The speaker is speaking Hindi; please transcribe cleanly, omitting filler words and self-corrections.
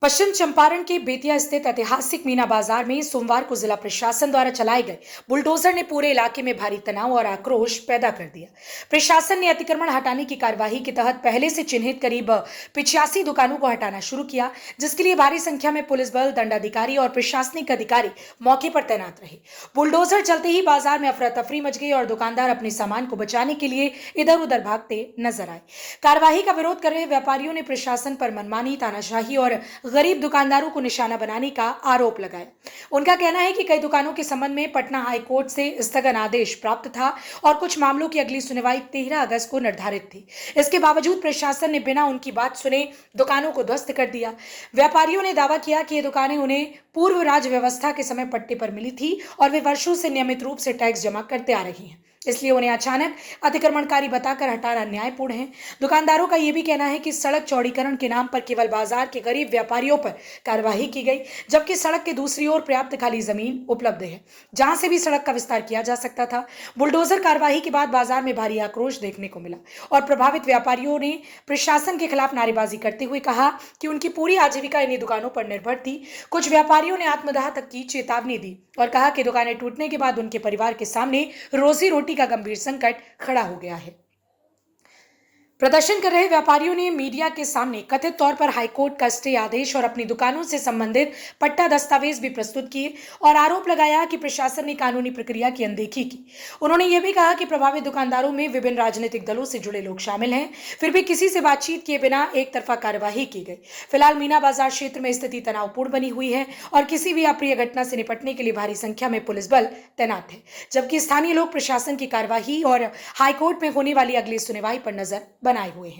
पश्चिम चंपारण के बेतिया स्थित ऐतिहासिक मीना बाजार में सोमवार को जिला प्रशासन द्वारा चलाए गए बुलडोजर ने पूरे इलाके में भारी तनाव और आक्रोश पैदा कर दिया। प्रशासन ने अतिक्रमण हटाने की कार्यवाही के तहत पहले से चिन्हित करीब 85 दुकानों को हटाना शुरू किया, जिसके लिए भारी संख्या में पुलिस बल, दंडाधिकारी और प्रशासनिक अधिकारी मौके पर तैनात रहे। बुलडोजर चलते ही बाजार में अफरा तफरी मच गई और दुकानदार अपने सामान को बचाने के लिए इधर उधर भागते नजर आए। कार्यवाही का विरोध कर रहे व्यापारियों ने प्रशासन पर मनमानी, तानाशाही और गरीब दुकानदारों को निशाना बनाने का आरोप लगाया। उनका कहना है कि कई दुकानों के संबंध में पटना हाई कोर्ट से स्थगन आदेश प्राप्त था और कुछ मामलों की अगली सुनवाई 13 अगस्त को निर्धारित थी। इसके बावजूद प्रशासन ने बिना उनकी बात सुने दुकानों को ध्वस्त कर दिया। व्यापारियों ने दावा किया कि ये दुकानें उन्हें पूर्व राज व्यवस्था के समय पट्टे पर मिली थी और वे वर्षों से नियमित रूप से टैक्स जमा करते आ रही हैं, इसलिए उन्हें अचानक अतिक्रमणकारी बताकर हटाना अन्यायपूर्ण है। दुकानदारों का यह भी कहना है कि सड़क चौड़ीकरण के नाम पर केवल बाजार के गरीब व्यापारियों पर कार्यवाही की गई, जबकि सड़क के दूसरी ओर पर्याप्त खाली जमीन उपलब्ध है जहां से भी सड़क का विस्तार किया जा सकता था। बुलडोजर कार्यवाही के बाद बाजार में भारी आक्रोश देखने को मिला और प्रभावित व्यापारियों ने प्रशासन के खिलाफ नारेबाजी करते हुए कहा कि उनकी पूरी आजीविका इन्हीं दुकानों पर निर्भर थी। कुछ व्यापारियों ने आत्मदाह तक की चेतावनी दी और कहा कि दुकानें टूटने के बाद उनके परिवार के सामने रोजी रोटी का गंभीर संकट खड़ा हो गया है। प्रदर्शन कर रहे व्यापारियों ने मीडिया के सामने कथित तौर पर हाईकोर्ट का स्टे आदेश और अपनी दुकानों से संबंधित पट्टा दस्तावेज भी प्रस्तुत किए और आरोप लगाया कि प्रशासन ने कानूनी प्रक्रिया की अनदेखी की। उन्होंने यह भी कहा कि प्रभावित दुकानदारों में विभिन्न राजनीतिक दलों से जुड़े लोग शामिल हैं, फिर भी किसी से बातचीत किए बिना एक तरफा कार्यवाही की गई। फिलहाल मीना बाजार क्षेत्र में स्थिति तनावपूर्ण बनी हुई है और किसी भी अप्रिय घटना से निपटने के लिए भारी संख्या में पुलिस बल तैनात है, जबकि स्थानीय लोग प्रशासन की कार्यवाही और हाईकोर्ट में होने वाली अगली सुनवाई पर नजर बनाए हुए हैं।